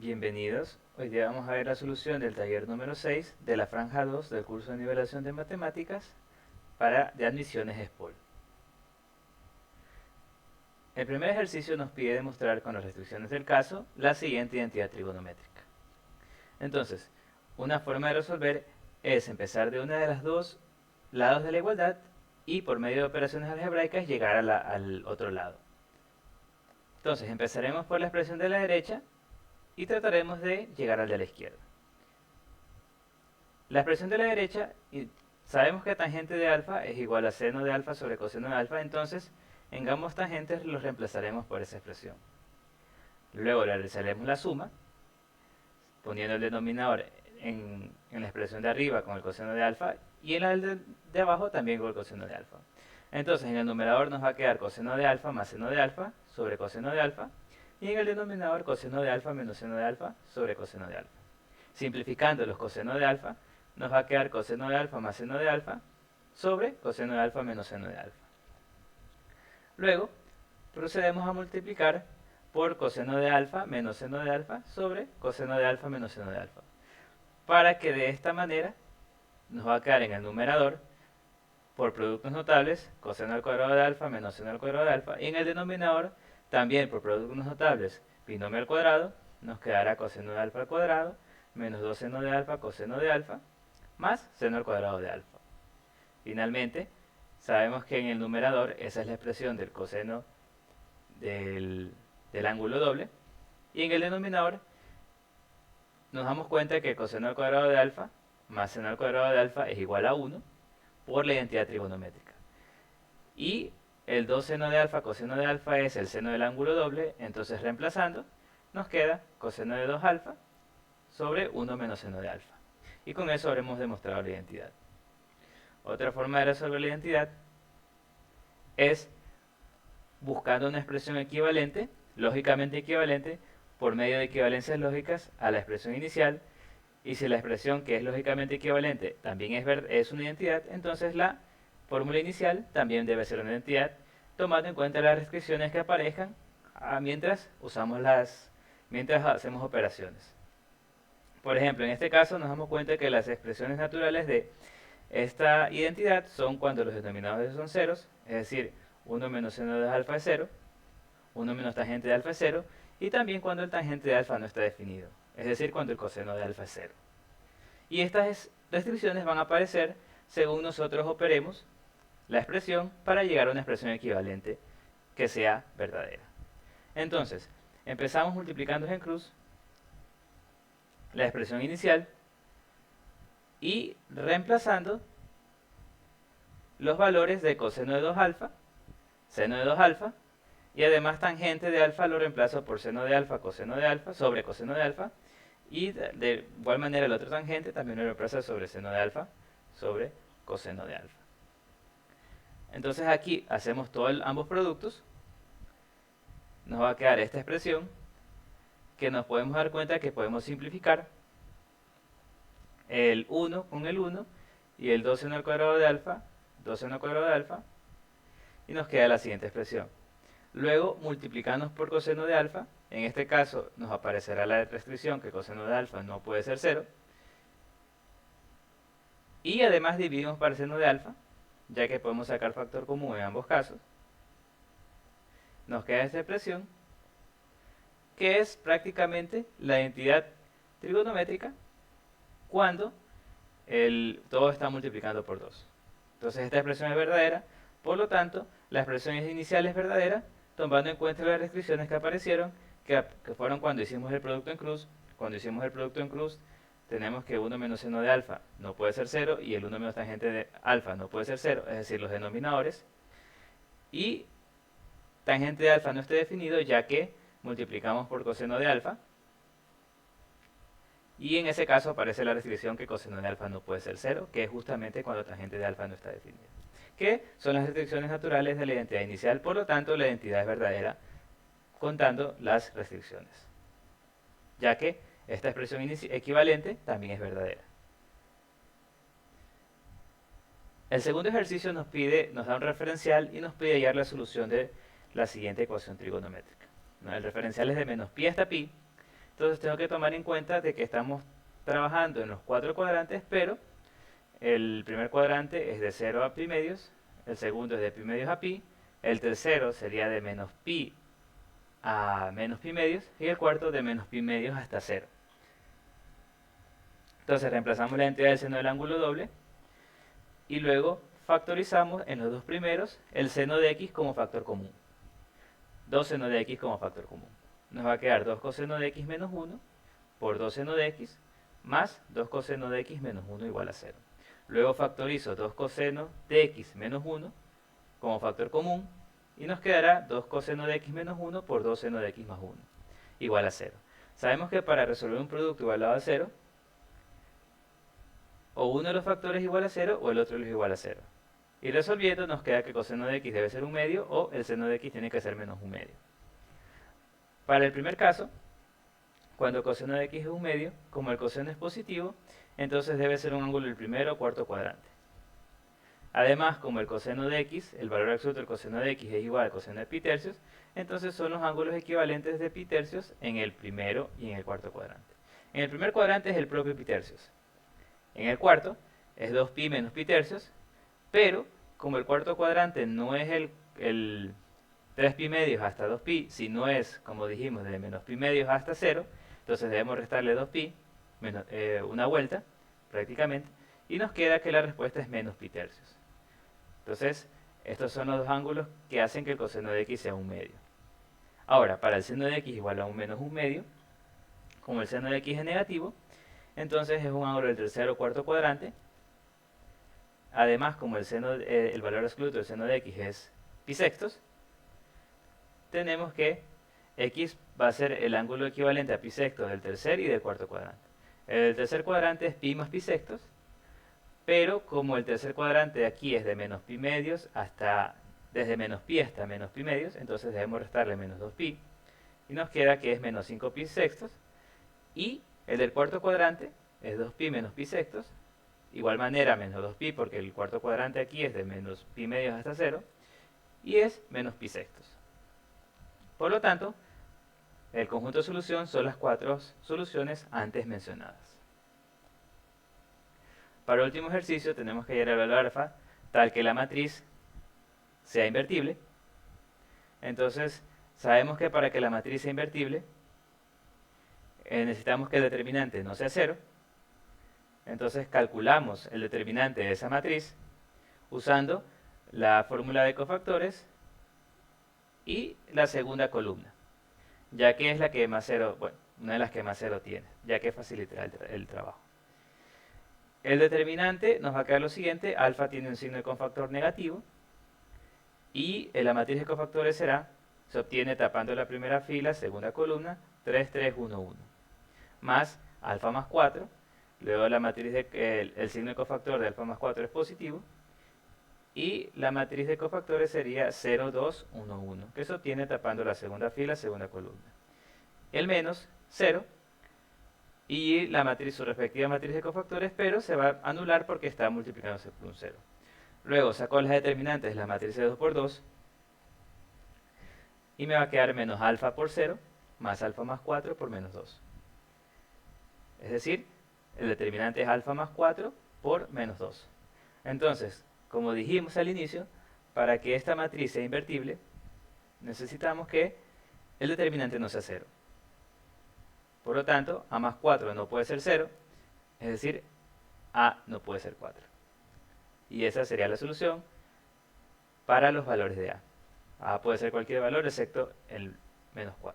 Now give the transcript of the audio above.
Bienvenidos. Hoy día vamos a ver la solución del taller número 6 de la franja 2 del curso de nivelación de matemáticas de admisiones SPOL. El primer ejercicio nos pide demostrar con las restricciones del caso la siguiente identidad trigonométrica. Entonces, una forma de resolver es empezar de una de las dos lados de la igualdad y por medio de operaciones algebraicas llegar al otro lado. Entonces, empezaremos por la expresión de la derecha y trataremos de llegar al de la izquierda. La expresión de la derecha, sabemos que tangente de alfa es igual a seno de alfa sobre coseno de alfa, entonces en ambos tangentes los reemplazaremos por esa expresión. Luego realizaremos la suma, poniendo el denominador en la expresión de arriba con el coseno de alfa y en la de abajo también con el coseno de alfa. Entonces en el numerador nos va a quedar coseno de alfa más seno de alfa sobre coseno de alfa, y en el denominador coseno de alfa menos seno de alfa sobre coseno de alfa. Simplificando los cosenos de alfa, nos va a quedar coseno de alfa más seno de alfa sobre coseno de alfa menos seno de alfa. Luego, procedemos a multiplicar por coseno de alfa menos seno de alfa sobre coseno de alfa menos seno de alfa, para que de esta manera nos va a quedar en el numerador, por productos notables, coseno al cuadrado de alfa menos seno al cuadrado de alfa, y en el denominador, también por productos notables, binomio al cuadrado, nos quedará coseno de alfa al cuadrado menos 2 seno de alfa coseno de alfa más seno al cuadrado de alfa. Finalmente, sabemos que en el numerador esa es la expresión del coseno del ángulo doble, y en el denominador nos damos cuenta que coseno al cuadrado de alfa más seno al cuadrado de alfa es igual a 1 por la identidad trigonométrica. Y el 2 seno de alfa coseno de alfa es el seno del ángulo doble, entonces reemplazando nos queda coseno de 2 alfa sobre 1 menos seno de alfa. Y con eso habremos demostrado la identidad. Otra forma de resolver la identidad es buscando una expresión equivalente, lógicamente equivalente, por medio de equivalencias lógicas a la expresión inicial. Y si la expresión que es lógicamente equivalente también es una identidad, entonces la fórmula inicial también debe ser una identidad, tomando en cuenta las restricciones que aparezcan mientras hacemos operaciones. Por ejemplo, en este caso nos damos cuenta que las expresiones naturales de esta identidad son cuando los denominadores son ceros, es decir, 1 menos seno de alfa es 0, 1 menos tangente de alfa es 0, y también cuando el tangente de alfa no está definido, es decir, cuando el coseno de alfa es 0. Y estas restricciones van a aparecer según nosotros operemos la expresión para llegar a una expresión equivalente que sea verdadera. Entonces, empezamos multiplicando en cruz la expresión inicial y reemplazando los valores de coseno de 2 alfa, seno de 2 alfa, y además tangente de alfa lo reemplazo por seno de alfa coseno de alfa sobre coseno de alfa, y de igual manera el otro tangente también lo reemplaza sobre seno de alfa sobre coseno de alfa. Entonces aquí hacemos ambos productos, nos va a quedar esta expresión que nos podemos dar cuenta que podemos simplificar el 1 con el 1 y el 2 seno al cuadrado de alfa, 2 seno al cuadrado de alfa, y nos queda la siguiente expresión. Luego multiplicamos por coseno de alfa, en este caso nos aparecerá la restricción que coseno de alfa no puede ser 0, y además dividimos por seno de alfa, ya que podemos sacar factor común en ambos casos. Nos queda esta expresión, que es prácticamente la identidad trigonométrica cuando todo está multiplicando por 2. Entonces esta expresión es verdadera, por lo tanto la expresión inicial es verdadera, tomando en cuenta las restricciones que aparecieron, que fueron cuando hicimos el producto en cruz. Cuando hicimos el producto en cruz tenemos que 1 menos seno de alfa no puede ser 0 y el 1 menos tangente de alfa no puede ser 0, es decir, los denominadores, y tangente de alfa no está definido ya que multiplicamos por coseno de alfa, y en ese caso aparece la restricción que coseno de alfa no puede ser 0, que es justamente cuando tangente de alfa no está definida, que son las restricciones naturales de la identidad inicial. Por lo tanto, la identidad es verdadera contando las restricciones, ya que esta expresión equivalente también es verdadera. El segundo ejercicio nos da un referencial y nos pide hallar la solución de la siguiente ecuación trigonométrica. El referencial es de menos pi hasta pi, Entonces tengo que tomar en cuenta de que estamos trabajando en los cuatro cuadrantes, pero el primer cuadrante es de 0 a pi medios, el segundo es de pi medios a pi, el tercero sería de menos pi a menos pi medios y el cuarto de menos pi medios hasta 0. Entonces reemplazamos la entidad del seno del ángulo doble y luego factorizamos en los dos primeros el seno de x como factor común. 2 seno de x como factor común. Nos va a quedar 2 coseno de x menos 1 por 2 seno de x más 2 coseno de x menos 1 igual a 0. Luego factorizo 2 coseno de x menos 1 como factor común y nos quedará 2 coseno de x menos 1 por 2 seno de x más 1 igual a 0. Sabemos que para resolver un producto igualado a 0, o uno de los factores es igual a 0 o el otro es igual a 0. Y resolviendo nos queda que coseno de x debe ser un medio o el seno de x tiene que ser menos un medio. Para el primer caso, cuando coseno de x es un medio, como el coseno es positivo, entonces debe ser un ángulo del primero o cuarto cuadrante. Además, como el coseno de x, el valor absoluto del coseno de x es igual al coseno de pi tercios, entonces son los ángulos equivalentes de pi tercios en el primero y en el cuarto cuadrante. En el primer cuadrante es el propio pi tercios. En el cuarto es 2pi menos pi tercios, pero como el cuarto cuadrante no es el 3pi medios hasta 2pi, sino es, como dijimos, de menos pi medios hasta 0, entonces debemos restarle 2pi, menos, una vuelta, prácticamente, y nos queda que la respuesta es menos pi tercios. Entonces, estos son los dos ángulos que hacen que el coseno de x sea un medio. Ahora, para el seno de x igual a un menos un medio, como el seno de x es negativo, entonces es un ángulo del tercer o cuarto cuadrante. Además, como el valor absoluto del seno de x es pi sextos, tenemos que x va a ser el ángulo equivalente a pi sextos del tercer y del cuarto cuadrante. El tercer cuadrante es pi más pi sextos, pero como el tercer cuadrante de aquí es de menos pi medios desde menos pi hasta menos pi medios, entonces debemos restarle menos 2pi y nos queda que es menos 5 pi sextos, y el del cuarto cuadrante es 2pi menos pi sextos, igual manera menos 2pi porque el cuarto cuadrante aquí es de menos pi medios hasta 0 y es menos pi sextos. Por lo tanto, el conjunto de solución son las cuatro soluciones antes mencionadas. Para el último ejercicio tenemos que hallar el valor alfa tal que la matriz sea invertible. Entonces, sabemos que para que la matriz sea invertible, necesitamos que el determinante no sea 0. Entonces calculamos el determinante de esa matriz usando la fórmula de cofactores y la segunda columna, ya que es la que más 0, bueno, una de las que más 0 tiene, ya que facilita el trabajo. El determinante nos va a quedar lo siguiente: alfa tiene un signo de cofactor negativo y la matriz de cofactores se obtiene tapando la primera fila, segunda columna, 3, 3, 1, 1, más alfa más 4, luego la matriz el signo de cofactor de alfa más 4 es positivo, y la matriz de cofactores sería 0, 2, 1, 1, que se obtiene tapando la segunda fila, segunda columna. El menos 0, y su respectiva matriz de cofactores, pero se va a anular porque está multiplicándose por un 0. Luego saco las determinantes de la matriz de 2 por 2, y me va a quedar menos alfa por 0, más alfa más 4 por menos 2. Es decir, el determinante es alfa más 4 por menos 2. Entonces, como dijimos al inicio, para que esta matriz sea invertible, necesitamos que el determinante no sea 0. Por lo tanto, a más 4 no puede ser 0, es decir, a no puede ser 4. Y esa sería la solución para los valores de a. A puede ser cualquier valor excepto el menos 4.